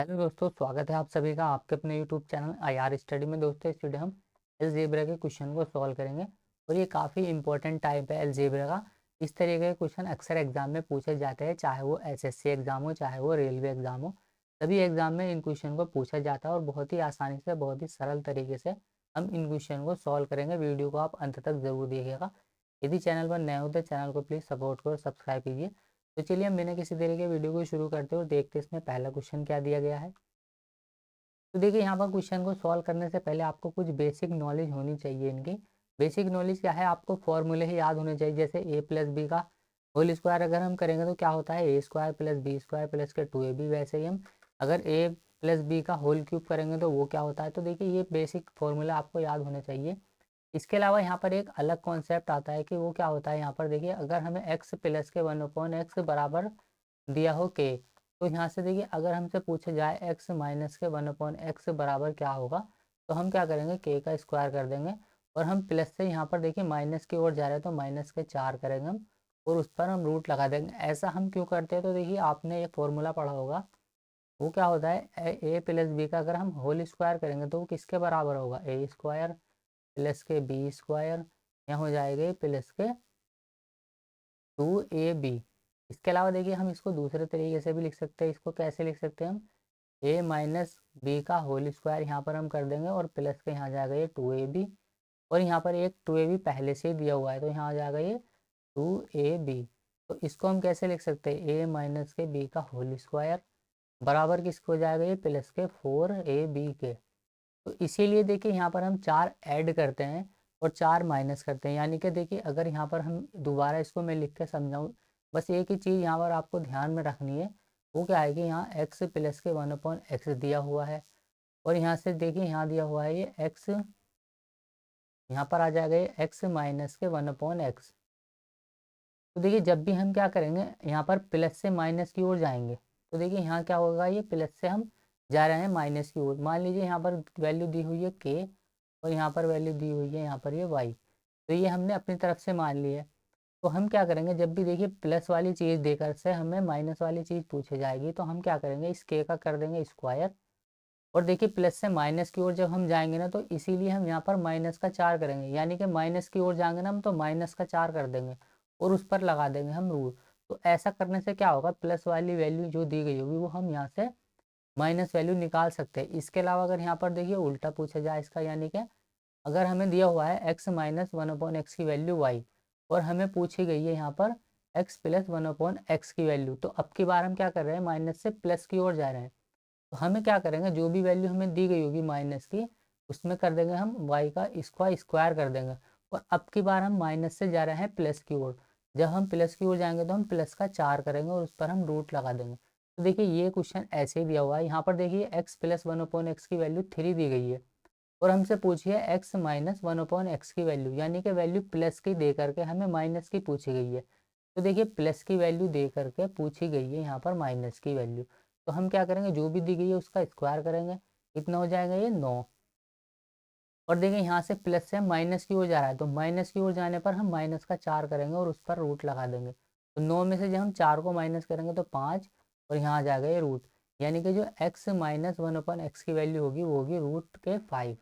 Hello दोस्तों, स्वागत है आप सभी का आपके अपने यूट्यूब चैनल आईआर स्टडी में। दोस्तों इस वीडियो हम अलजेब्रा के क्वेश्चन को सॉल्व करेंगे और ये काफ़ी इंपॉर्टेंट टाइप है अलजेब्रा का। इस तरीके के क्वेश्चन अक्सर एग्जाम में पूछे जाते हैं, चाहे वो एसएससी एग्जाम हो चाहे वो रेलवे एग्जाम हो। सभी एग्जाम में इन क्वेश्चन को पूछा जाता है और बहुत ही आसानी से, बहुत ही सरल तरीके से हम इन क्वेश्चन को सॉल्व करेंगे। वीडियो को आप अंत तक जरूर देखिएगा। यदि चैनल पर नए हो तो चैनल को प्लीज़ सपोर्ट करो, सब्सक्राइब कीजिए। तो चलिए हम बिना किसी तरीके वीडियो को शुरू करते हैं और देखते हैं इसमें पहला क्वेश्चन क्या दिया गया है। तो देखिए यहाँ पर क्वेश्चन को सॉल्व करने से पहले आपको कुछ बेसिक नॉलेज होनी चाहिए इनकी। बेसिक नॉलेज क्या है, आपको फॉर्मूले ही याद होने चाहिए। जैसे ए प्लस बी का होल स्क्वायर अगर हम करेंगे तो क्या होता है, A square plus B square plus के 2ab। वैसे ही हम अगर ए प्लस बी का होल क्यूब करेंगे तो वो क्या होता है। तो देखिए ये बेसिक फॉर्मूला आपको याद होने चाहिए। इसके अलावा यहाँ पर एक अलग कॉन्सेप्ट आता है कि वो क्या होता है। यहाँ पर देखिए अगर हमें एक्स प्लस के 1/x बराबर दिया हो के, तो यहाँ से देखिए अगर हमसे पूछा जाए एक्स माइनस के 1/x बराबर क्या होगा, तो हम क्या करेंगे, के का स्क्वायर कर देंगे। और हम प्लस से यहाँ पर देखिए माइनस की ओर जा रहे हैं तो माइनस के 4 करेंगे हम, और उस पर हम रूट लगा देंगे। ऐसा हम क्यों करते हैं, तो देखिए आपने एक फॉर्मूला पढ़ा होगा। वो क्या होता है, ए प्लस बी का अगर हम होल स्क्वायर करेंगे तो वो किसके बराबर होगा, ए स्क्वायर प्लस के बी स्क्वायर, यहाँ हो जाएगा प्लस के 2ab। इसके अलावा देखिए हम इसको दूसरे तरीके से भी लिख सकते हैं। इसको कैसे लिख सकते हैं हम, ए माइनस बी का होल स्क्वायर यहाँ पर हम कर देंगे और प्लस के यहाँ जाएगा ये 2ab। और यहाँ पर एक 2ab पहले से ही दिया हुआ है तो यहाँ आ जाएगा ये 2ab। तो इसको हम कैसे लिख सकते हैं, ए माइनस के बी का होल स्क्वायर बराबर किसको हो जाएगा, ये प्लस के 4ab के। तो इसीलिए देखिए यहाँ पर हम 4 ऐड करते हैं और 4 माइनस करते हैं। यानी कि देखिए अगर यहाँ पर हम दोबारा इसको मैं लिख के समझाऊँ, बस एक ही चीज़ यहाँ पर आपको ध्यान में रखनी है। वो क्या है कि यहाँ x प्लस के 1/x दिया हुआ है और यहाँ से देखिए यहाँ दिया हुआ है ये x, यहाँ पर आ जाएगा ये x माइनस के 1/x। तो देखिए जब भी हम क्या करेंगे, यहाँ पर प्लस से माइनस की ओर जाएंगे तो देखिए यहाँ क्या होगा, ये प्लस से हम जा रहे हैं माइनस की ओर। मान लीजिए यहाँ पर वैल्यू दी हुई है के और यहाँ पर वैल्यू दी हुई है यहाँ पर ये वाई, तो ये हमने अपनी तरफ से मान ली है। तो हम क्या करेंगे, जब भी देखिए प्लस वाली चीज़ देकर से हमें माइनस वाली चीज़ पूछी जाएगी तो हम क्या करेंगे, इस के का कर देंगे स्क्वायर। और देखिए प्लस से माइनस की ओर जब हम जाएंगे ना, तो इसीलिए हम यहाँ पर माइनस का 4 करेंगे। यानी कि माइनस की ओर जाएंगे ना हम, तो माइनस का 4 कर देंगे और उस पर लगा देंगे हम रूट। तो ऐसा करने से क्या होगा, प्लस वाली वैल्यू जो दी गई होगी वो हम यहाँ से माइनस वैल्यू निकाल सकते हैं। इसके अलावा अगर यहाँ पर देखिए उल्टा पूछा जाए इसका, यानी कि अगर हमें दिया हुआ है x माइनस 1/x की वैल्यू y और हमें पूछी गई है यहाँ पर x प्लस 1/x की वैल्यू, तो अब की बार हम क्या कर रहे हैं, माइनस से प्लस की ओर जा रहे हैं। तो हमें क्या करेंगे, जो भी वैल्यू हमें दी गई होगी माइनस की, उसमें कर देंगे हम y का इसका स्क्वायर कर देंगे। और अब की बार हम माइनस से जा रहे हैं प्लस की ओर। जब हम प्लस की ओर जाएंगे तो हम प्लस का 4 करेंगे और उस पर हम रूट लगा देंगे। तो देखिए ये क्वेश्चन ऐसे ही दिया हुआ है। यहाँ पर देखिए x प्लस 1/x की वैल्यू 3 दी गई है और हमसे पूछिए x माइनस 1/x की वैल्यू, यानी कि वैल्यू प्लस की दे करके हमें माइनस की पूछी गई है। तो देखिए प्लस की वैल्यू दे करके पूछी गई है यहाँ पर माइनस की वैल्यू। तो हम क्या करेंगे, जो भी दी गई है उसका स्क्वायर करेंगे। कितना हो जाएगा, ये 9। और देखिए यहाँ से प्लस से माइनस की ओर जा रहा है तो माइनस की ओर जाने पर हम माइनस का 4 करेंगे और उस पर रूट लगा देंगे। तो 9 में से जब हम 4 को माइनस करेंगे तो 5, और यहाँ आ जाएगा ये रूट। यानी कि जो x माइनस 1/x की वैल्यू होगी वो होगी रूट के 5।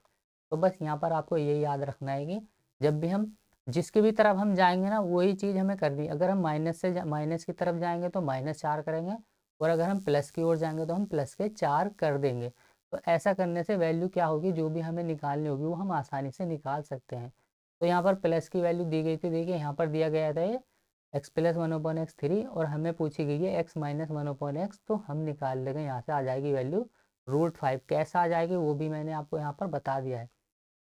तो बस यहाँ पर आपको ये याद रखना है कि जब भी हम जिसकी भी तरफ हम जाएंगे ना, वही चीज़ हमें करनी है। अगर हम माइनस की तरफ जाएंगे तो -4 करेंगे, और अगर हम प्लस की ओर जाएंगे तो हम प्लस के 4 कर देंगे। तो ऐसा करने से वैल्यू क्या होगी, जो भी हमें निकालनी होगी वो हम आसानी से निकाल सकते हैं। तो यहाँ पर प्लस की वैल्यू दी गई थी, देखिए यहाँ पर दिया गया था ये x प्लस 1/x3 और हमें पूछी गई है x माइनस 1/x। तो हम निकाल लेंगे, यहाँ से आ जाएगी वैल्यू √5। कैसा आ जाएगी वो भी मैंने आपको यहाँ पर बता दिया है।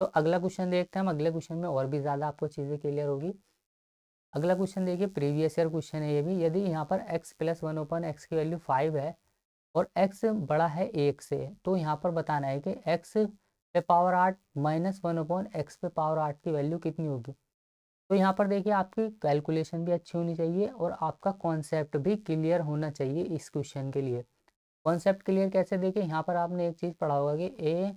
तो अगला क्वेश्चन देखते हैं हम। अगले क्वेश्चन में और भी ज़्यादा आपको चीज़ें क्लियर होगी। अगला क्वेश्चन देखिए, प्रीवियस ईयर क्वेश्चन है ये भी। यदि यहाँ पर x प्लस 1/x की वैल्यू 5 है और x बड़ा है 1 से, तो यहाँ पर बताना है कि x पे पावर 8 माइनस 1/x पे पावर 8 की वैल्यू कितनी होगी। तो यहाँ पर देखिए आपकी कैलकुलेशन भी अच्छी होनी चाहिए और आपका कॉन्सेप्ट भी क्लियर होना चाहिए इस क्वेश्चन के लिए। कॉन्सेप्ट क्लियर कैसे, देखिए यहाँ पर आपने एक चीज़ पढ़ा होगा कि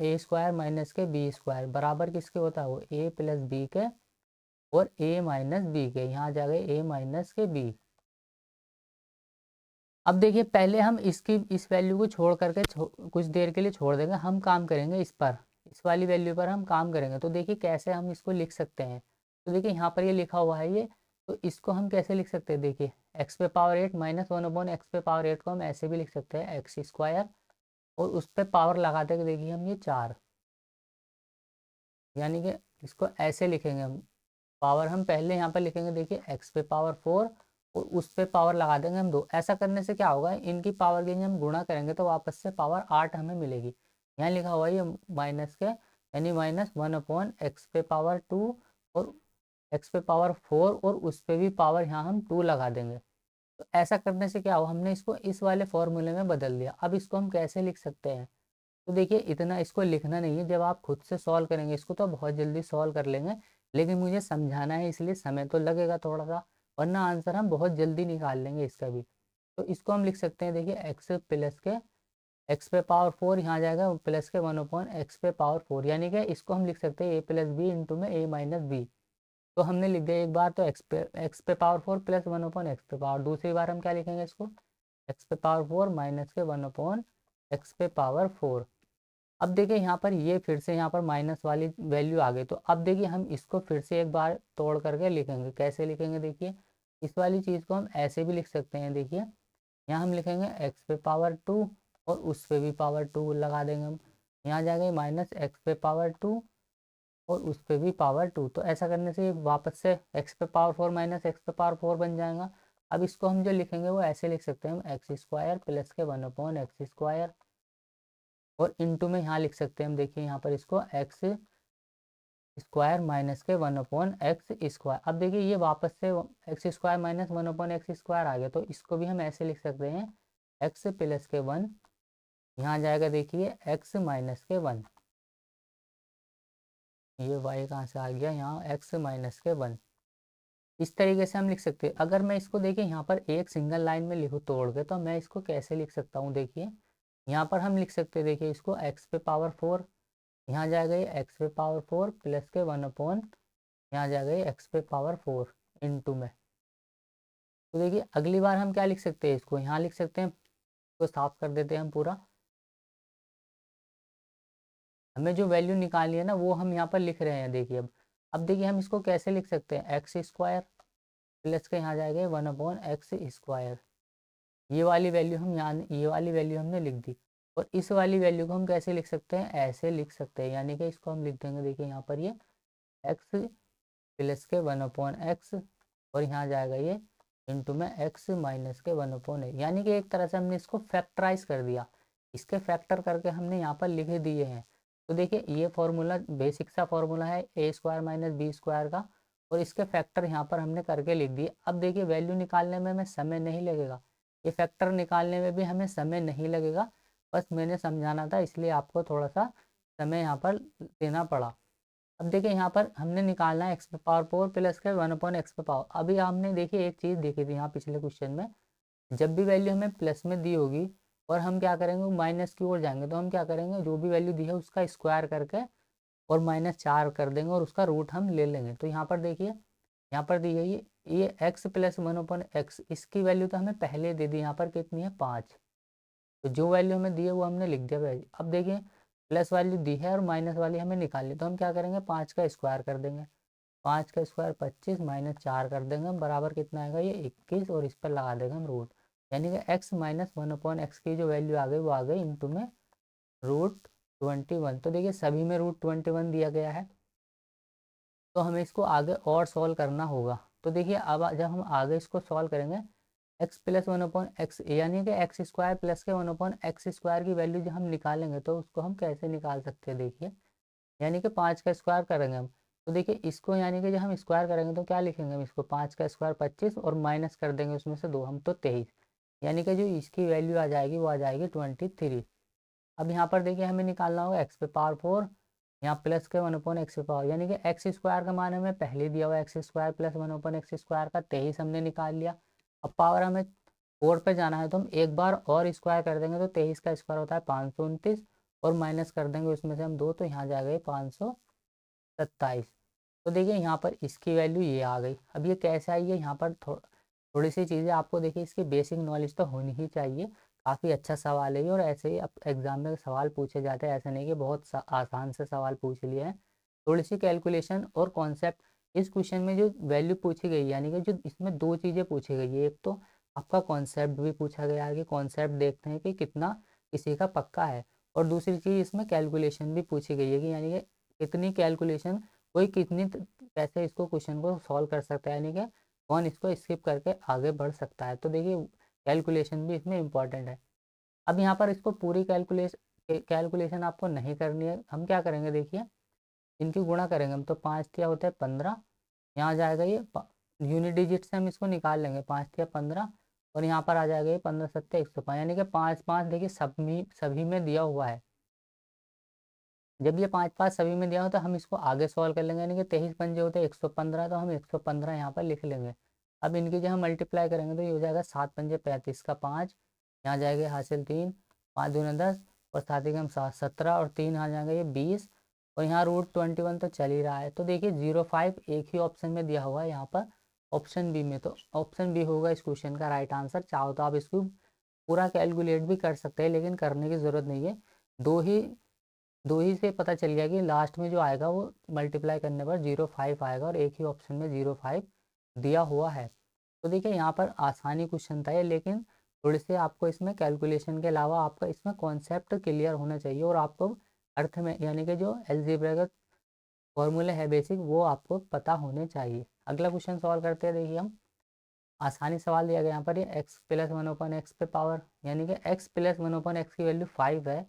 ए स्क्वायर माइनस के बी स्क्वायर बराबर किसके होता है, वो ए प्लस बी के और ए माइनस बी के। यहाँ आ जाएगा ए माइनस के बी। अब देखिए पहले हम इसकी इस वैल्यू को छोड़ करके कुछ देर के लिए छोड़ देंगे, हम काम करेंगे इस पर, इस वाली वैल्यू पर हम काम करेंगे। तो देखिए कैसे हम इसको लिख सकते हैं। तो देखिए यहाँ पर ये लिखा हुआ है ये, तो इसको हम कैसे लिख सकते हैं, देखिए एक्स पे पावर 8 माइनस 1/x पे पावर 8 को हम ऐसे भी लिख सकते हैं एक्स स्क्वायर, और उस पर पावर लगाते हैं देखिए हम ये 4, यानी कि इसको ऐसे लिखेंगे हम। पावर हम पहले यहाँ पर लिखेंगे देखिए एक्स पे पावर 4, और उस पे पावर लगा देंगे हम 2। ऐसा करने से क्या होगा, इनकी पावर के हम गुणा करेंगे तो वापस से पावर 8 हमें मिलेगी। यहाँ लिखा हुआ है ये माइनस के, यानी -1/x पे पावर 2, और एक्स पे पावर 4, और उस पे भी पावर यहाँ हम 2 लगा देंगे। तो ऐसा करने से क्या हुआ, हमने इसको इस वाले फॉर्मूले में बदल दिया। अब इसको हम कैसे लिख सकते हैं, तो देखिए इतना इसको लिखना नहीं है, जब आप खुद से सॉल्व करेंगे इसको तो बहुत जल्दी सॉल्व कर लेंगे, लेकिन मुझे समझाना है इसलिए समय तो लगेगा थोड़ा सा, वरना आंसर हम बहुत जल्दी निकाल लेंगे इसका भी। तो इसको हम लिख सकते हैं देखिए एक्स प्लस के एक्स पे पावर 4 यहाँ जाएगा प्लस के 1/x पे पावर 4, यानी कि इसको हम लिख सकते हैं ए प्लस बी इंटू में ए माइनस बी। तो हमने लिख दिया एक बार तो एक्स पे पावर 4 प्लस 1/x पे पावर, दूसरी बार हम क्या लिखेंगे इसको, एक्स पे पावर 4 माइनस के 1/x पे पावर 4। अब देखिए यहाँ पर ये फिर से यहाँ पर माइनस वाली वैल्यू आ गई, तो अब देखिए हम इसको फिर से एक बार तोड़ करके लिखेंगे। कैसे लिखेंगे, देखिए इस वाली चीज़ को हम ऐसे भी लिख सकते हैं। देखिए यहाँ हम लिखेंगे एक्स पे पावर 2, और उस पे भी पावर 2 लगा देंगे हम। यहाँ जाएंगे -x पे पावर 2, और उस पे भी पावर 2। तो ऐसा करने से वापस से एक्स पे पावर 4 माइनस एक्स पे पावर 4 बन जाएगा। अब इसको हम जो लिखेंगे वो ऐसे लिख सकते हैं हम एक्स स्क्वायर प्लस के 1/x स्क्वायर, और इंटू में यहाँ लिख सकते हैं हम, देखिए यहाँ पर इसको एक्स स्क्वायर माइनस के 1/x स्क्वायर। अब देखिए ये वापस से x square minus 1/x square आ गया, तो इसको भी हम ऐसे लिख सकते हैं एक्स प्लस के 1, यहाँ जाएगा देखिए एक्स माइनस के 1। ये वाई कहाँ से आ गया, यहाँ एक्स माइनस के 1। इस तरीके से हम लिख सकते हैं। अगर मैं इसको देखिए यहाँ पर एक सिंगल लाइन में लिखूँ तोड़ के, तो मैं इसको कैसे लिख सकता हूँ, देखिए यहाँ पर हम लिख सकते हैं देखिए इसको एक्स पे पावर 4, यहाँ जाएगा ये एक्स पे पावर 4 प्लस के 1/, यहाँ जाएगा ये एक्स पे पावर 4 इंटू में। तो देखिए अगली बार हम क्या लिख सकते हैं, इसको यहाँ लिख सकते हैं, इसको साफ कर देते हैं हम पूरा। हमें जो वैल्यू निकालनी है ना वो हम यहाँ पर लिख रहे हैं देखिए। अब देखिए हम इसको कैसे लिख सकते हैं, एक्स स्क्वायर प्लस के यहाँ जाएगा 1/x स्क्वायर। ये वाली वैल्यू हम यहाँ, ये वाली वैल्यू हमने लिख दी। और इस वाली वैल्यू को हम कैसे लिख सकते हैं, ऐसे लिख सकते हैं, यानी कि इसको हम लिख देंगे देखिए यहाँ पर ये एक्स प्लस के 1/x, और यहाँ जाएगा ये इंटू में एक्स माइनस के 1/8, यानी कि एक तरह से हमने इसको फैक्टराइज कर दिया। इसके फैक्टर करके हमने यहाँ पर लिख दिए हैं। तो देखिए ये फॉर्मूला बेसिक सा फॉर्मूला है A square minus B square का, और इसके फैक्टर यहाँ पर हमने करके लिख दिए। अब देखिए वैल्यू निकालने में हमें समय नहीं लगेगा, ये फैक्टर निकालने में भी हमें समय नहीं लगेगा। बस मैंने समझाना था इसलिए आपको थोड़ा सा समय यहाँ पर देना पड़ा। अब देखिए यहाँ पर हमने निकालना है एक्स पे पावर 4 प्लस के 1/x पे पावर। अभी हमने देखिए एक चीज़ देखी थी यहाँ पिछले क्वेश्चन में, जब भी वैल्यू हमें प्लस में दी होगी और हम क्या करेंगे माइनस की ओर जाएंगे, तो हम क्या करेंगे जो भी वैल्यू दी है उसका स्क्वायर करके और -4 कर देंगे, और उसका रूट हम ले लेंगे। तो यहाँ पर देखिए यहाँ पर दी गई ये एक्स प्लस 1/x, इसकी वैल्यू तो हमें पहले दे दी, यहाँ पर कितनी है 5। तो जो वैल्यू हमें दी है वो हमने लिख दिया वैल्यू। अब देखिए प्लस वैल्यू दी है और माइनस वाली हमें निकालनी, तो हम क्या करेंगे 5 का स्क्वायर कर देंगे। 5 का स्क्वायर 25 -4 कर देंगे हम, बराबर कितना आएगा ये 21, और इस पर लगा देंगे हम रूट, यानी कि x माइनस 1/x की जो वैल्यू आ गई वो आ गई इंटू में √21। तो देखिए सभी में √21 दिया गया है, तो हमें इसको आगे और सॉल्व करना होगा। तो देखिए अब जब हम आगे इसको सॉल्व करेंगे एक्स प्लस 1/x, यानी कि एक्स स्क्वायर प्लस के 1/x स्क्वायर की वैल्यू जब हम निकालेंगे तो उसको हम कैसे निकाल सकते हैं, देखिए यानी कि 5 का स्क्वायर करेंगे हम। तो देखिए इसको यानी कि जब हम स्क्वायर करेंगे तो क्या लिखेंगे हम इसको, 5 का स्क्वायर 25 और माइनस कर देंगे उसमें से 2 हम, तो 23, यानी कि जो इसकी वैल्यू आ जाएगी वो आ जाएगी 23। अब यहाँ पर देखिए हमें निकालना होगा एक्स पे पावर 4, यहाँ प्लस के 1/x पे पावर, यानी कि एक्स स्क्वायर का मान हमें पहले दिया हुआ x square plus 1/x square का 23 हमने निकाल लिया। अब पावर हमें 4 पे जाना है तो हम एक बार और स्क्वायर कर देंगे, तो 23 का स्क्वायर होता है 529, और माइनस कर देंगे उसमें से हम 2, तो यहाँ जाएगा 527। तो देखिए यहाँ पर इसकी वैल्यू ये आ गई। अब ये कैसे आई है, यहाँ पर थोड़ी सी चीज़ें आपको देखिए इसकी बेसिक नॉलेज तो होनी ही चाहिए। काफ़ी अच्छा सवाल है ये, और ऐसे ही अब एग्ज़ाम में सवाल पूछे जाते हैं, ऐसा नहीं कि बहुत आसान से सवाल पूछ लिए हैं। थोड़ी सी कैलकुलेशन और कॉन्सेप्ट इस क्वेश्चन में जो वैल्यू पूछी गई, यानी कि जो इसमें 2 चीज़ें पूछी गई है। एक तो आपका कॉन्सेप्ट भी पूछा गया है कि कॉन्सेप्ट देखते हैं कि कितना किसी का पक्का है, और दूसरी चीज़ इसमें कैलकुलेशन भी पूछी गई है कि यानी कि कितनी कैलकुलेशन, कोई कितनी कैसे इसको क्वेश्चन को सॉल्व कर सकता है, यानी कि कौन इसको स्किप करके आगे बढ़ सकता है। तो देखिए कैलकुलेशन भी इसमें इम्पॉर्टेंट है। अब यहाँ पर इसको पूरी कैलकुलेशन आपको नहीं करनी है। हम क्या करेंगे देखिए, इनकी गुणा करेंगे हम, तो 5 तिया होता है 15, यहाँ जाएगा ये यूनिट डिजिट से हम इसको निकाल लेंगे, 5 तिया 15, और यहाँ पर आ जाएगा ये 15 सत्ते 105, यानी कि 5 5 देखिए सभी में दिया हुआ है। जब ये 5 5 सभी में दिया हो तो हम इसको आगे सॉल्व कर लेंगे, यानी कि 23 पंजे होते हैं 115, तो हम 115 यहाँ पर लिख लेंगे। अब इनकी जब हम मल्टीप्लाई करेंगे तो ये हो जाएगा 7 पंजे 35 का 5, यहाँ जाएगा हासिल 3, 5 दूना 10, और साथ ही हम 7 17, और 3 यहाँ जाएगा ये 20, और यहाँ √21 तो चल ही रहा है। तो देखिए 05 एक ही ऑप्शन में दिया हुआ है यहाँ पर, ऑप्शन बी में। तो ऑप्शन बी होगा इस क्वेश्चन का राइट आंसर। चाहो तो आप इसको पूरा कैलकुलेट भी कर सकते हैं, लेकिन करने की ज़रूरत नहीं है। दो ही दो ही से पता चल गया कि लास्ट में जो आएगा वो मल्टीप्लाई करने पर 05 आएगा, और एक ही ऑप्शन में 05 दिया हुआ है। तो देखिए यहाँ पर आसानी क्वेश्चन था ये, लेकिन थोड़े से आपको इसमें कैलकुलेशन के अलावा आपका इसमें कॉन्सेप्ट क्लियर होना चाहिए, और आपको अर्थ में यानी कि जो अलजेब्रा का फॉर्मूले है बेसिक, वो आपको पता होने चाहिए। अगला क्वेश्चन सॉल्व करते हैं। देखिए हम आसानी सवाल दिया गया यहाँ पर, ये x प्लस 1/x पे पावर, यानी कि x प्लस 1/x की वैल्यू 5 है।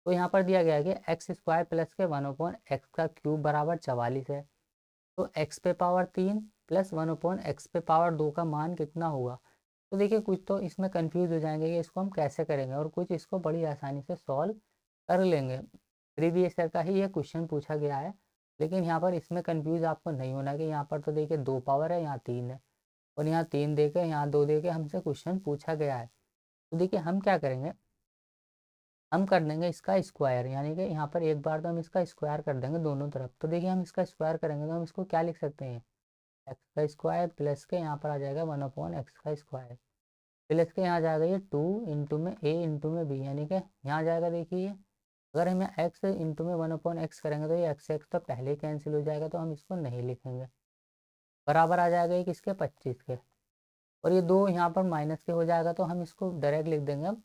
तो यहाँ पर दिया गया है कि एक्स स्क्वायर प्लस के 1/x का क्यूब बराबर 44 है। तो x पे पावर 3 प्लस 1/x पे पावर 2 का मान कितना होगा। तो देखिए कुछ तो इसमें कंफ्यूज हो जाएंगे कि इसको हम कैसे करेंगे, और कुछ इसको बड़ी आसानी से सॉल्व कर लेंगे। प्रीवियस ईयर का ही ये क्वेश्चन पूछा गया है, लेकिन यहाँ पर इसमें कंफ्यूज आपको नहीं होना कि यहाँ पर तो देखिए 2 पावर है, यहाँ 3 है, और यहाँ 3 दे के यहाँ 2 दे के हमसे क्वेश्चन पूछा गया है। तो देखिए हम क्या करेंगे, हम कर देंगे इसका स्क्वायर, यानी कि यहाँ पर एक बार तो हम इसका स्क्वायर कर देंगे दोनों तरफ। तो देखिए हम इसका स्क्वायर करेंगे तो हम इसको क्या लिख सकते हैं, एक्स का स्क्वायर प्लस के यहाँ पर आ जाएगा 1/x का स्क्वायर, प्लस के यहाँ जाएगा ये 2 इंटू में a इंटू में b, यानी कि यहाँ जाएगा देखिए अगर हम x इंटू में 1/x करेंगे तो ये x तो पहले ही कैंसिल हो जाएगा, तो हम इसको नहीं लिखेंगे। बराबर आ जाएगा ये किसके, 25 के, और ये 2 यहाँ पर माइनस के हो जाएगा, तो हम इसको डायरेक्ट लिख देंगे अब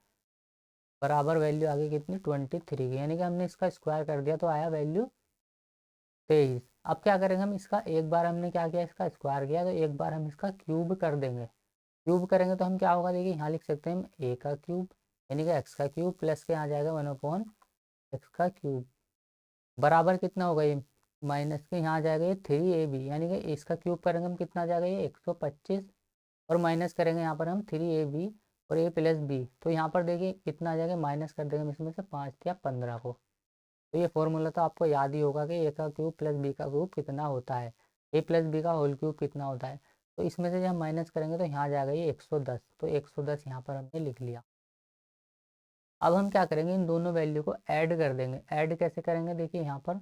बराबर वैल्यू आ गई कितनी 23 की, यानी कि हमने इसका स्क्वायर कर दिया तो आया वैल्यू 23। अब क्या करेंगे हम इसका, एक बार हमने क्या किया इसका स्क्वायर किया, तो एक बार हम इसका क्यूब कर देंगे। क्यूब करेंगे तो हम क्या होगा देखिए यहाँ लिख सकते हैं हम a का क्यूब, यानी कि x का क्यूब, प्लस के यहाँ जाएगा 1/x का क्यूब, बराबर कितना होगा ये, माइनस के यहाँ जाएगा ये 3ab, यानी कि इसका क्यूब करेंगे हम कितना जाएगा ये 125, और माइनस करेंगे यहाँ पर हम 3ab और a प्लस बी, तो यहाँ पर देखिए कितना आ जाएगा, माइनस कर देंगे हम इसमें से 5 या 15 को। तो ये फॉर्मूला तो आपको याद ही होगा कि ए का क्यूब प्लस बी का क्यूब कितना होता है, ए प्लस बी का होल क्यूब कितना होता है। तो इसमें से जब हम माइनस करेंगे तो यहाँ जाएगा ये 110, तो 110 यहाँ पर हमने लिख लिया। अब हम क्या करेंगे, इन दोनों वैल्यू को ऐड कर देंगे। ऐड कैसे करेंगे देखिए यहाँ पर,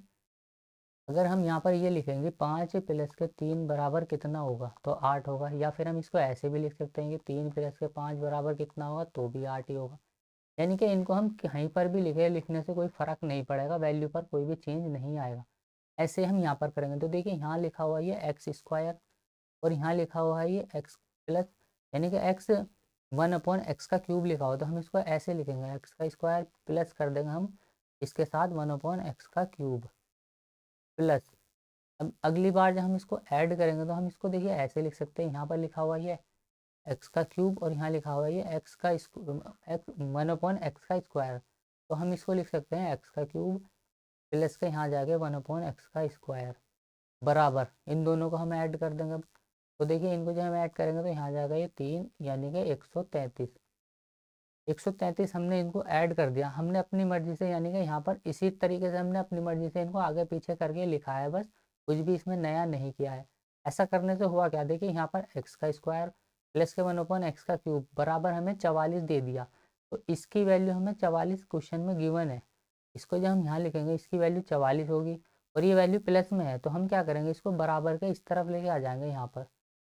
अगर हम यहाँ पर ये लिखेंगे 5 प्लस के 3 बराबर कितना होगा, तो 8 होगा, या फिर हम इसको ऐसे भी लिख सकते हैं कि 3 प्लस के 5 बराबर कितना होगा, तो भी 8 ही होगा। यानी कि इनको हम कहीं पर भी लिखे, लिखने से कोई फ़र्क नहीं पड़ेगा, वैल्यू पर कोई भी चेंज नहीं आएगा। ऐसे हम यहाँ पर करेंगे तो देखिए यहाँ लिखा हुआ है ये एक्स स्क्वायर, और यहाँ लिखा हुआ है ये एक्स प्लस, यानी कि एक्स 1/x का क्यूब लिखा हुआ, तो हम इसको ऐसे लिखेंगे एक्स का स्क्वायर प्लस कर देंगे हम इसके साथ 1/x का क्यूब प्लस। अब अगली बार जब हम इसको ऐड करेंगे तो हम इसको देखिए ऐसे लिख सकते हैं, यहाँ पर लिखा हुआ है एक्स का क्यूब, और यहाँ लिखा हुआ है ये एक्स का एक्स 1/x का स्क्वायर, तो हम इसको लिख सकते हैं एक्स का क्यूब प्लस के यहाँ जाके 1/x का स्क्वायर, बराबर इन दोनों को हम ऐड कर देंगे अब। तो देखिए इनको जब हम ऐड करेंगे तो यहाँ जाएगा ये 3, यानी कि 133। 133 हमने इनको ऐड कर दिया, हमने अपनी मर्जी से, यानी कि यहाँ पर इसी तरीके से हमने अपनी मर्जी से इनको आगे पीछे करके लिखा है, बस कुछ भी इसमें नया नहीं किया है। ऐसा करने से हुआ क्या, देखिए यहाँ पर एक्स का स्क्वायर प्लस के 1/x का क्यूब बराबर हमें 44 दे दिया, तो इसकी वैल्यू हमें 44 क्वेश्चन में गिवन है। इसको जब हम यहाँ लिखेंगे इसकी वैल्यू 44 होगी, और ये वैल्यू प्लस में है, तो हम क्या करेंगे इसको बराबर के इस तरफ लेके आ जाएंगे, यहाँ पर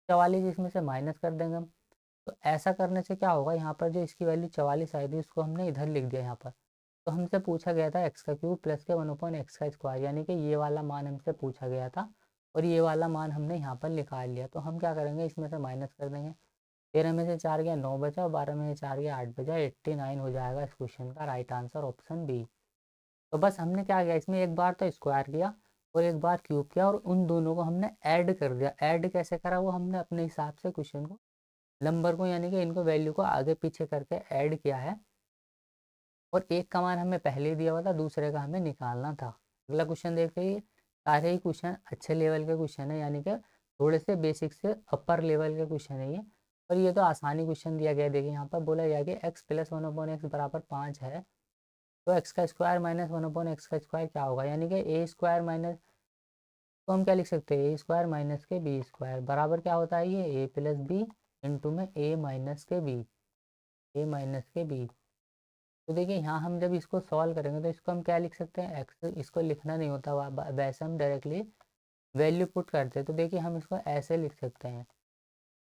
44 इसमें से माइनस कर देंगे हम, तो ऐसा करने से क्या होगा, यहाँ पर जो इसकी वैल्यू 44 आई थी उसको हमने इधर लिख दिया यहाँ पर। तो हमसे पूछा गया था एक्स का क्यूब प्लस के 1/x का स्क्वायर, यानी कि ये वाला मान हमसे पूछा गया था और ये वाला मान हमने यहाँ पर निकाल लिया। तो हम क्या करेंगे, इसमें से माइनस कर देंगे। 13 में से 4 गया 9 बचा और 12 में से 4 गया 8 बचा, 89 हो जाएगा इस क्वेश्चन का राइट आंसर ऑप्शन बी। तो बस हमने क्या किया, इसमें एक बार तो स्क्वायर किया और एक बार क्यूब किया और उन दोनों को हमने ऐड कर दिया। ऐड कैसे करा, वो हमने अपने हिसाब से क्वेश्चन को, नंबर को, यानी कि इनको वैल्यू को आगे पीछे करके ऐड किया है। और एक का मान हमें पहले ही दिया हुआ था, दूसरे का हमें निकालना था। अगला क्वेश्चन देखते हैं। सारे ही क्वेश्चन अच्छे लेवल के क्वेश्चन है, यानी कि थोड़े से बेसिक से अपर लेवल के क्वेश्चन है ये। और ये तो आसानी क्वेश्चन दिया गया। देखिए यहाँ पर बोला गया कि एक्स प्लस 1/x बराबर 5 है, तो एक्स का स्क्वायर माइनस 1/x का स्क्वायर क्या होगा, यानी कि ए स्क्वायर माइनस, तो हम क्या लिख सकते हैं, ए स्क्वायर माइनस के बी स्क्वायर बराबर क्या होता है, ये ए प्लस बी इंटू में ए माइनस के बी, ए माइनस के बी। तो देखिए यहाँ हम जब इसको सॉल्व करेंगे तो इसको हम क्या लिख सकते हैं, एक्स, इसको लिखना नहीं होता, वैसे हम डायरेक्टली वैल्यू पुट करते हैं। तो देखिए हम इसको ऐसे लिख सकते हैं।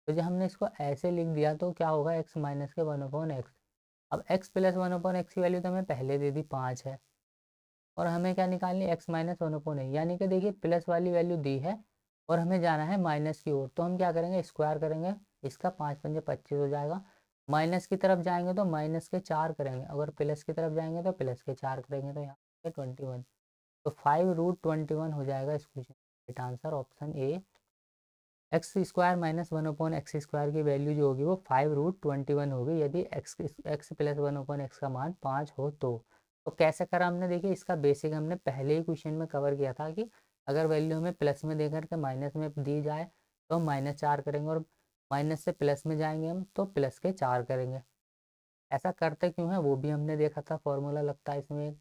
तो जब हमने इसको ऐसे लिख दिया तो क्या होगा, एक्स माइनस के 1/x। अब एक्स प्लस 1/x की वैल्यू तो हमें पहले दे दी 5 है, और हमें क्या निकालनी, एक्स माइनस 1/x, यानी कि देखिए प्लस वाली वैल्यू दी है और हमें जाना है माइनस की ओर। तो हम क्या करेंगे, स्क्वायर करेंगे इसका, 5 पंजे 25 हो जाएगा। माइनस की तरफ जाएंगे तो माइनस के 4 करेंगे, अगर प्लस की तरफ जाएंगे तो प्लस के 4 करेंगे, तो यहाँ पे 21। तो 5√21 हो जाएगा इस question right answer option A. X square minus 1/x square की वैल्यू जो होगी वो 5√21 होगी, यदि एक्स प्लस 1/x का मान 5 हो तो कैसे करा हमने, देखिए इसका बेसिक हमने पहले ही क्वेश्चन में कवर किया था कि अगर वैल्यू हमें प्लस में देकर के माइनस में दी जाए तो हम -4 करेंगे, और माइनस से प्लस में जाएंगे हम तो प्लस के 4 करेंगे। ऐसा करते क्यों है वो भी हमने देखा था, फॉर्मूला लगता है इसमें।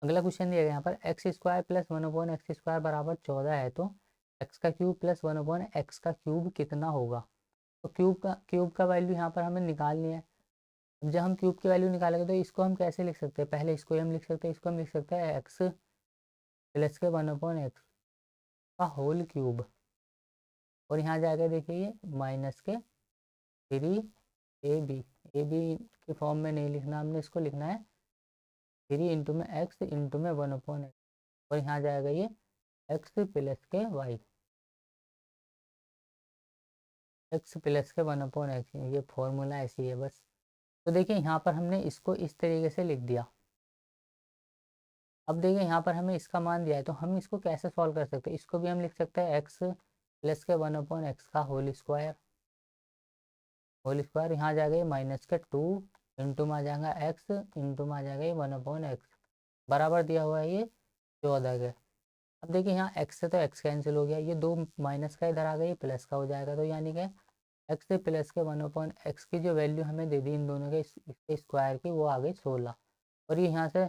अगला क्वेश्चन दिया गया यहाँ पर, x square plus 1/x square बराबर 14 है, तो एक्स का क्यूब प्लस 1/x का क्यूब कितना होगा। तो क्यूब का वैल्यू यहाँ पर हमें निकालनी है। अब जब हम क्यूब की वैल्यू निकालेंगे तो इसको हम कैसे लिख सकते हैं, पहले इसको हम लिख सकते हैं, इसको हम लिख सकते हैं एक्स प्लस के 1/x का होल क्यूब, और यहाँ जाकर देखिए ये माइनस के 3ab के फॉर्म में नहीं लिखना, हमने इसको लिखना है 3 इंटू में एक्स इंटू में 1/x, और यहाँ जाएगा ये एक्स प्लस के वाई, एक्स प्लस के 1/x, ये फॉर्मूला ऐसी है बस। तो देखिए यहाँ पर हमने इसको इस तरीके से लिख दिया। अब देखिए यहाँ पर हमें इसका मान दिया है तो हम इसको कैसे सॉल्व कर सकते हैं, इसको भी हम लिख सकते हैं एक्स प्लस के 1/x का होल स्क्वायर, यहाँ जाएगा माइनस के 2 इंटू में आ जाएगा एक्स इंटू में आ जाएगा ये 1/x, बराबर दिया हुआ है ये 14 के। अब देखिए यहाँ एक्स से तो एक्स कैंसिल हो गया, ये 2 माइनस का इधर आ गया, ये प्लस का हो जाएगा, तो यानी कि एक्स से प्लस के 1/x की जो वैल्यू हमें दे दी इन दोनों के इसके स्क्वायर की, वो आ गई 16। और ये यहाँ से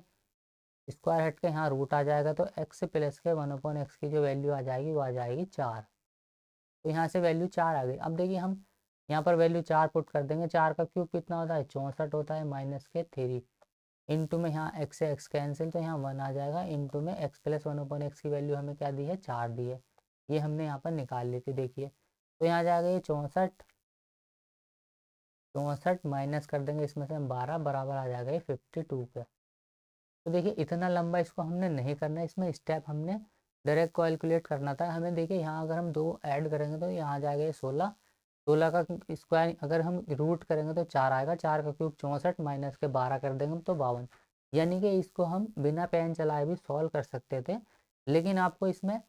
स्क्वायर हट के यहाँ रूट आ जाएगा, तो एक्स प्लस के 1/x की जो वैल्यू आ जाएगी वो आ जाएगी 4। तो यहाँ से वैल्यू 4 आ गई। अब देखिए हम यहाँ पर वैल्यू 4 पुट कर देंगे, 4 का क्यूब कितना होता है, 64 होता है, माइनस के 3 इंटू में यहाँ एक्स से एक्स कैंसिल, तो यहाँ 1 आ जाएगा, इंटू में एक्स प्लस 1/x की वैल्यू हमें क्या दी है, 4 दी है, ये हमने यहाँ पर निकाल ली थी देखिए। तो यहाँ जाएगा ये 64 माइनस कर देंगे इसमें से हम 12, बराबर आ जाएगा ये 52 पे। तो देखिए इतना लंबा इसको हमने नहीं करना है, इसमें स्टेप हमने डायरेक्ट कैलकुलेट करना था हमें। देखिए यहाँ अगर हम 2 ऐड करेंगे तो यहाँ जाएगा ये 16, 16 का स्क्वायर अगर हम रूट करेंगे तो 4 आएगा, 4 का क्यूब 64 माइनस के 12 कर देंगे तो 52। यानी कि इसको हम बिना पेन चलाए भी सॉल्व कर सकते थे, लेकिन आपको इसमें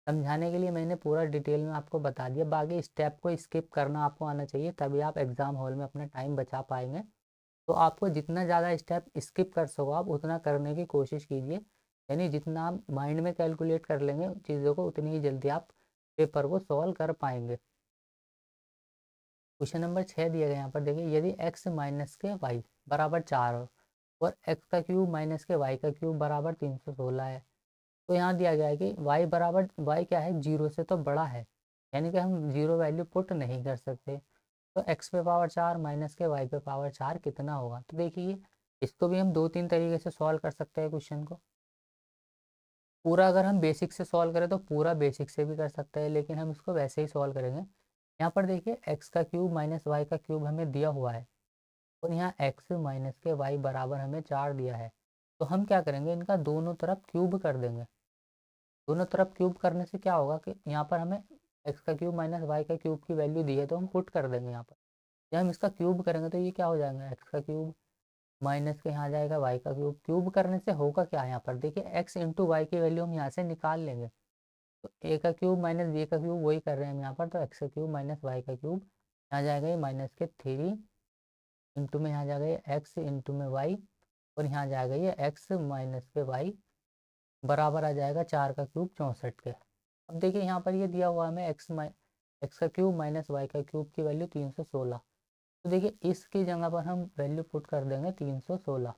समझाने के लिए मैंने पूरा डिटेल में आपको बता दिया। बाकी स्टेप को स्किप करना आपको आना चाहिए, तभी आप एग्ज़ाम हॉल में अपना टाइम बचा पाएंगे। तो आपको जितना ज़्यादा स्टेप स्किप कर सको आप उतना करने की कोशिश कीजिए, यानी जितना आप माइंड में कैलकुलेट कर लेंगे चीज़ों को उतनी ही जल्दी आप पेपर को सॉल्व कर पाएंगे। क्वेश्चन नंबर 6 दिया गया यहाँ पर देखिए, यदि x माइनस के वाई बराबर 4 हो और x का क्यूब माइनस के वाई का क्यूब बराबर 316 है, तो यहाँ दिया गया है कि y बराबर, y क्या है, 0 से तो बड़ा है, यानी कि हम 0 वैल्यू पुट नहीं कर सकते। तो x पे पावर 4 माइनस के y पे पावर 4 कितना होगा। तो देखिए इसको भी हम 2-3 तरीके से सॉल्व कर सकते हैं क्वेश्चन को। पूरा अगर हम बेसिक से सॉल्व करें तो पूरा बेसिक से भी कर सकते हैं, लेकिन हम इसको वैसे ही सॉल्व करेंगे यहाँ पर देखिए एक्स का क्यूब माइनस वाई का क्यूब हमें दिया हुआ है और यहाँ एक्स माइनस के वाई बराबर हमें 4 दिया है। तो हम क्या करेंगे, इनका दोनों तरफ क्यूब कर देंगे। दोनों तरफ क्यूब करने से क्या होगा कि यहाँ पर हमें एक्स का क्यूब माइनस वाई का क्यूब की वैल्यू दी है तो हम पुट कर देंगे यहाँ पर। जब हम इसका क्यूब करेंगे तो ये क्या हो जाएगा, एक्स का क्यूब माइनस के यहाँ जाएगा वाई का क्यूब। क्यूब करने से होगा क्या, यहाँ पर देखिए एक्स इंटू वाई की वैल्यू हम यहाँ से निकाल लेंगे। तो ए का क्यूब माइनस बी का क्यूब वही कर रहे हैं हम यहाँ पर, तो एक्स का क्यूब माइनस वाई का क्यूब यहाँ जाएगा ये माइनस के 3 इंटू में यहाँ जाएगा ये एक्स इंटू में वाई और यहाँ जाएगा ये एक्स माइनस के वाई बराबर आ जाएगा 4 का क्यूब 64 के। अब देखिए यहाँ पर ये दिया हुआ हमें एक्स का क्यूब माइनस वाई का क्यूब की वैल्यू 316। तो देखिए इसकी जगह पर हम वैल्यू पुट कर देंगे 316।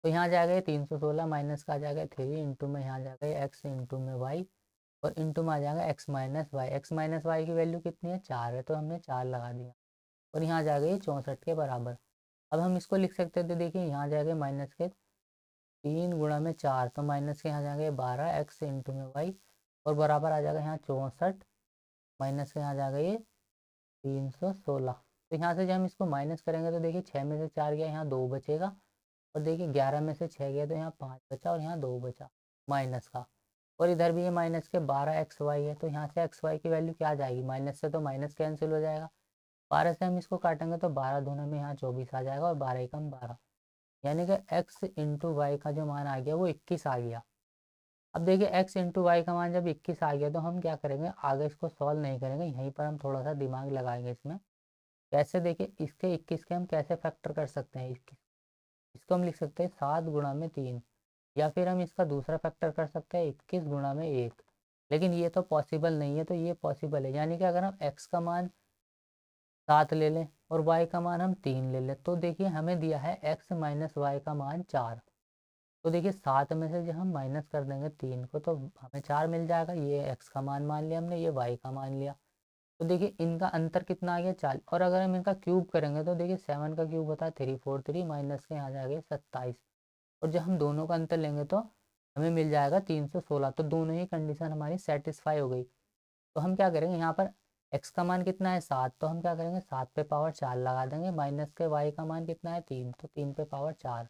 तो यहाँ जाएगा ये 316 माइनस का आ जाएगा 3 इंटू में यहाँ जाएगा ये एक्स इंटू में वाई और इंटू में आ जाएगा एक्स माइनस वाई की वैल्यू कितनी है, 4 है, तो हमने 4 लगा दिया और यहाँ जाएगा ये 64 के बराबर। अब हम इसको लिख सकते थे, देखिए यहाँ जाएगा माइनस के 3 गुणा में 4, तो माइनस के यहाँ जाएगा 12 एक्स इंटू में वाई और बराबर आ जाएगा यहाँ 64 माइनस के यहाँ जाएगा ये 316। तो यहाँ से जब हम इसको माइनस करेंगे तो देखिए 6 में से 4 गया, यहाँ 2 बचेगा और देखिए 11 में से 6 गया तो यहाँ 5 बचा और यहाँ 2 बचा माइनस का। और इधर भी ये माइनस के 12 एक्स वाई है, तो यहाँ से एक्स वाई की वैल्यू क्या आ जाएगी, माइनस से तो माइनस कैंसिल हो जाएगा। 12 से हम इसको काटेंगे तो 12 दूना में यहाँ 24 आ जाएगा और 12 एकम 12, यानी कि एक्स इंटू वाई का जो मान आ गया वो 21 आ गया। अब देखिए एक्स इंटू वाई का मान जब 21 आ गया तो हम क्या करेंगे, आगे इसको सॉल्व नहीं करेंगे, यहीं पर हम थोड़ा सा दिमाग लगाएंगे इसमें। कैसे, देखिए इसके 21 के हम कैसे फैक्टर कर सकते हैं, इसको हम लिख सकते हैं 7 गुणा में 3, या फिर हम इसका दूसरा फैक्टर कर सकते हैं 21 गुणा में 1। लेकिन ये तो पॉसिबल नहीं है, तो ये पॉसिबल है, यानी कि अगर हम x का मान 7 ले लें और y का मान हम 3 ले लें तो देखिए हमें दिया है x माइनस वाई का मान 4। तो देखिए 7 में से जब हम माइनस कर देंगे 3 को तो हमें 4 मिल जाएगा। ये x का मान लिया हमने, ये y का मान लिया। तो देखिए इनका अंतर कितना आ गया, 4। और अगर हम इनका क्यूब करेंगे तो देखिए 7 का क्यूब होता है 343 माइनस के यहाँ जाएगा 27। और जब हम दोनों का अंतर लेंगे तो हमें मिल जाएगा 316। तो दोनों ही कंडीशन हमारी सेटिस्फाई हो गई। तो हम क्या करेंगे, यहाँ पर x का मान कितना है 7, तो हम क्या करेंगे 7 पे पावर 4 लगा देंगे, माइनस के y का मान कितना है 3, तो 3 पे पावर 4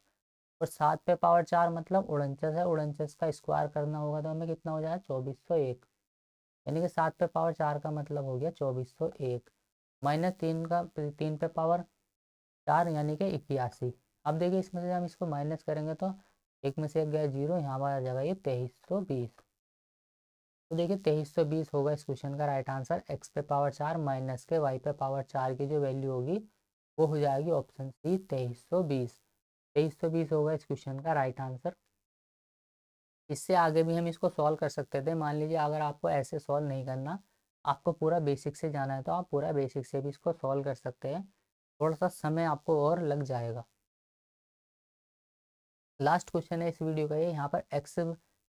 और 7 पे पावर 4 मतलब 49 है, 49 का स्क्वायर करना होगा तो हमें कितना हो जाएगा 2401, यानी कि 7 पे पावर 4 का मतलब हो गया 2401 माइनस 3 का 3 पे पावर 4 यानी कि 81। अब देखिए इसमें से हम इसको माइनस करेंगे तो एक में से एक गया 0, यहाँ पर आ जाएगा ये 2320। तो देखिए 2320 होगा इस क्वेश्चन का राइट आंसर। एक्स पे पावर 4 माइनस के वाई पे पावर 4 की जो वैल्यू होगी वो हो जाएगी ऑप्शन सी 2320। 2320 होगा इस क्वेश्चन का राइट आंसर। इससे आगे भी हम इसको सॉल्व कर सकते थे। मान लीजिए अगर आपको ऐसे सॉल्व नहीं करना, आपको पूरा बेसिक से जाना है तो आप पूरा बेसिक से भी इसको सॉल्व कर सकते हैं, थोड़ा सा समय आपको और लग जाएगा। लास्ट क्वेश्चन है इस वीडियो का ये। यहाँ पर x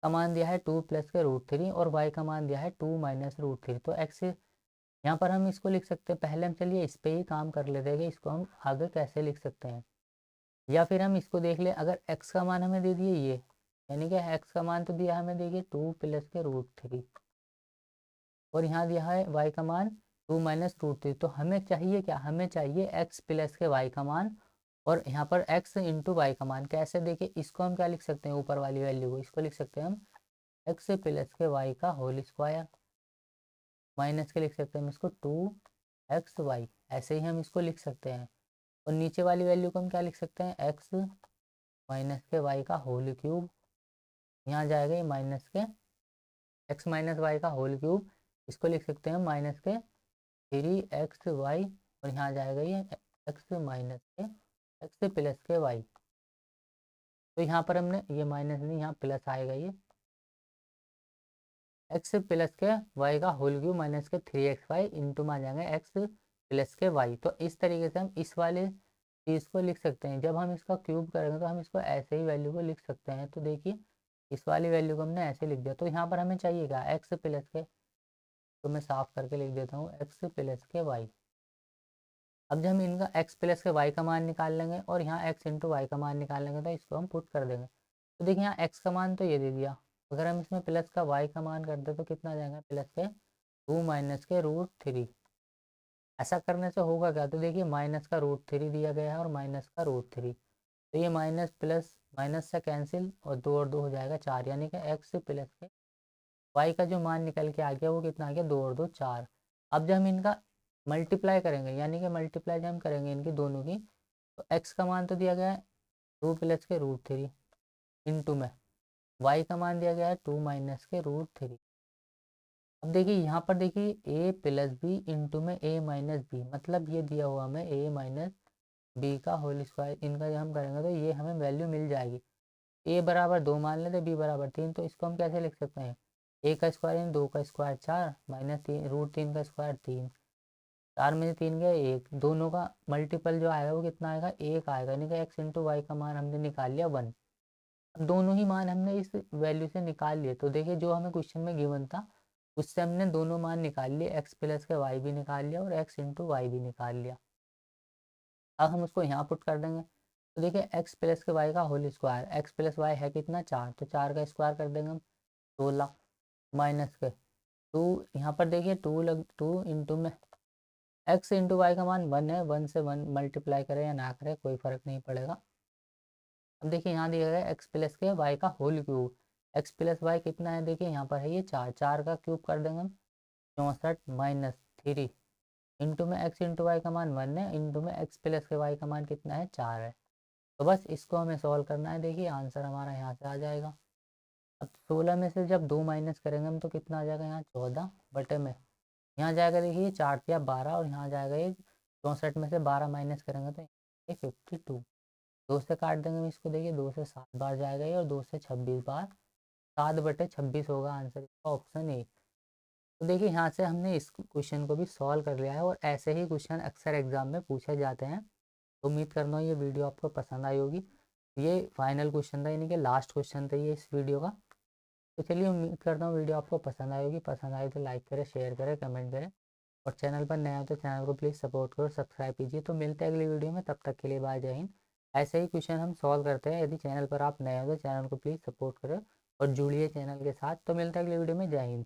का मान दिया है 2 प्लस के √3 और y का मान दिया है 2 माइनस √3। तो x यहाँ पर हम इसको लिख सकते हैं, पहले हम चलिए इस पे ही काम कर लेते हैं कि इसको हम आगे कैसे लिख सकते हैं। या फिर हम इसको देख लें, अगर x का मान हमें दे दिए ये, यानी कि x का मान तो दिया हमें देखिए 2 प्लस के √3 और यहाँ दिया है y का मान 2 माइनस √3। तो हमें चाहिए क्या, हमें चाहिए x प्लस के y का मान और यहाँ पर x इंटू वाई का मान। कैसे, देखिए इसको हम क्या लिख सकते हैं, ऊपर वाली वैल्यू को इसको लिख सकते हैं हम x प्लस के y का होल स्क्वायर माइनस के लिख सकते हैं हम इसको 2xy, ऐसे ही हम इसको लिख सकते हैं। और नीचे वाली वैल्यू को हम क्या लिख सकते हैं, x माइनस के y का होल क्यूब, यहाँ जाएगा ये माइनस के x माइनस वाई का होल क्यूब, इसको लिख सकते हैं माइनस के 3xy और यहाँ जाएगा ये x माइनस के x प्लस के y। तो यहाँ पर हमने ये माइनस नहीं, यहाँ प्लस आएगा ये x प्लस के y का होल क्यूब माइनस के 3xy इंटू में आ जाएंगे x प्लस के y। तो इस तरीके से हम इस वाले चीज़ को लिख सकते हैं। जब हम इसका क्यूब करेंगे तो हम इसको ऐसे ही वैल्यू को लिख सकते हैं। तो देखिए इस वाली वैल्यू को हमने ऐसे लिख दिया। तो यहाँ पर हमें चाहिए क्या, x प्लस के, तो मैं साफ करके लिख देता हूँ x प्लस के y। अब जब हम इनका x प्लस के y का मान निकाल लेंगे और यहाँ x इंटू वाई का मान निकाल लेंगे तो इसको हम पुट कर देंगे। तो देखिए यहाँ x का मान तो ये दे दिया, अगर हम इसमें प्लस का y का मान कर दे तो कितना आ जाएगा, प्लस के 2 माइनस के रूट 3। ऐसा करने से होगा क्या, तो देखिए माइनस का रूट 3 दिया गया है और माइनस का रूट 3, तो ये माइनस प्लस माइनस से कैंसिल और 2 हो जाएगा 4, यानी कि एक्स प्लस के वाई का जो मान निकल के आ गया वो कितना आ गया, 2 और 2 4। अब जब हम इनका मल्टीप्लाई करेंगे, यानी कि मल्टीप्लाई जब हम करेंगे इनकी दोनों की, तो एक्स का मान तो दिया गया है 2 प्लस के रूट 3 इंटू में वाई का मान दिया गया है 2 माइनस के रूट 3। अब देखिए यहाँ पर देखिए ए प्लस बी इंटू में ए माइनस बी, मतलब ये दिया हुआ हमें ए माइनस बी का होल स्क्वायर, इनका जब हम करेंगे तो ये हमें वैल्यू मिल जाएगी। ए बराबर 2 मान लेते, बी बराबर 3, तो इसको हम कैसे लिख सकते हैं, ए का स्क्वायर इन 2 का स्क्वायर 4 माइनस 3 रूट 3 का स्क्वायर 3, 4 में से 3 गया 1, दोनों का मल्टीपल जो आएगा वो कितना आएगा, 1 आएगा, यानी कि एक्स इंटू वाई का मान हमने निकाल लिया 1। अब दोनों ही मान हमने इस वैल्यू से निकाल लिए, तो देखिए जो हमें क्वेश्चन में गिवन था उससे हमने दोनों मान निकाल लिए, एक्स प्लस के वाई भी निकाल लिया और एक्स इंटू वाई भी निकाल लिया। अब हम उसको यहाँ पुट कर देंगे, तो देखिए एक्स प्लस के वाई का whole square, X plus Y है कितना 4, तो 4 का स्क्वायर कर देंगे हम 16 माइनस के 2, यहाँ पर देखिए 2 इंटू में एक्स इंटू वाई का मान 1 है, 1 से 1 मल्टीप्लाई करें या ना करें कोई फ़र्क नहीं पड़ेगा। अब देखिए यहाँ दिया गया एक्स प्लस के वाई का whole cube, X plus Y कितना है, देखिए यहाँ पर है ये 4, 4 का क्यूब कर देंगे हम 64 माइनस 3 इंटू में एक्स इंटू वाई का मान 1 है, इंटू में एक्स प्लस के वाई का मान कितना है 4 है। तो बस इसको हमें सॉल्व करना है, देखिए आंसर हमारा यहाँ से आ जाएगा। अब 16 में से जब 2 माइनस करेंगे हम तो कितना आ जाएगा, यहाँ 14 बटे में यहाँ जाएगा देखिए 4 या 12 और यहाँ जाएगा ये 64 में से 12 माइनस करेंगे तो ये 52, 2 से काट देंगे हम इसको, देखिए 2 से 7 बार जाएगा ये और 2 से 26 बार, 7/26 होगा आंसर इसका, ऑप्शन ए। तो देखिए यहाँ से हमने इस क्वेश्चन को भी सॉल्व कर लिया है और ऐसे ही क्वेश्चन अक्सर एग्जाम में पूछे जाते हैं। तो उम्मीद करना हूँ ये वीडियो आपको पसंद आई होगी। ये फाइनल क्वेश्चन था, यानी कि लास्ट क्वेश्चन था ये इस वीडियो का। तो चलिए उम्मीद करता हूँ वीडियो आपको पसंद आई होगी, पसंद आई तो लाइक करें, शेयर करें, कमेंट करें और चैनल पर नया हो तो चैनल को प्लीज़ सपोर्ट करो, सब्सक्राइब कीजिए। तो मिलते हैं अगली वीडियो में, तब तक के लिए बाय, जय हिंद। ऐसे ही क्वेश्चन हम सॉल्व करते हैं, यदि चैनल पर आप नए हो तो चैनल को प्लीज़ सपोर्ट करें और जुड़िए चैनल के साथ। तो मिलते हैं अगली वीडियो में, जय हिंद।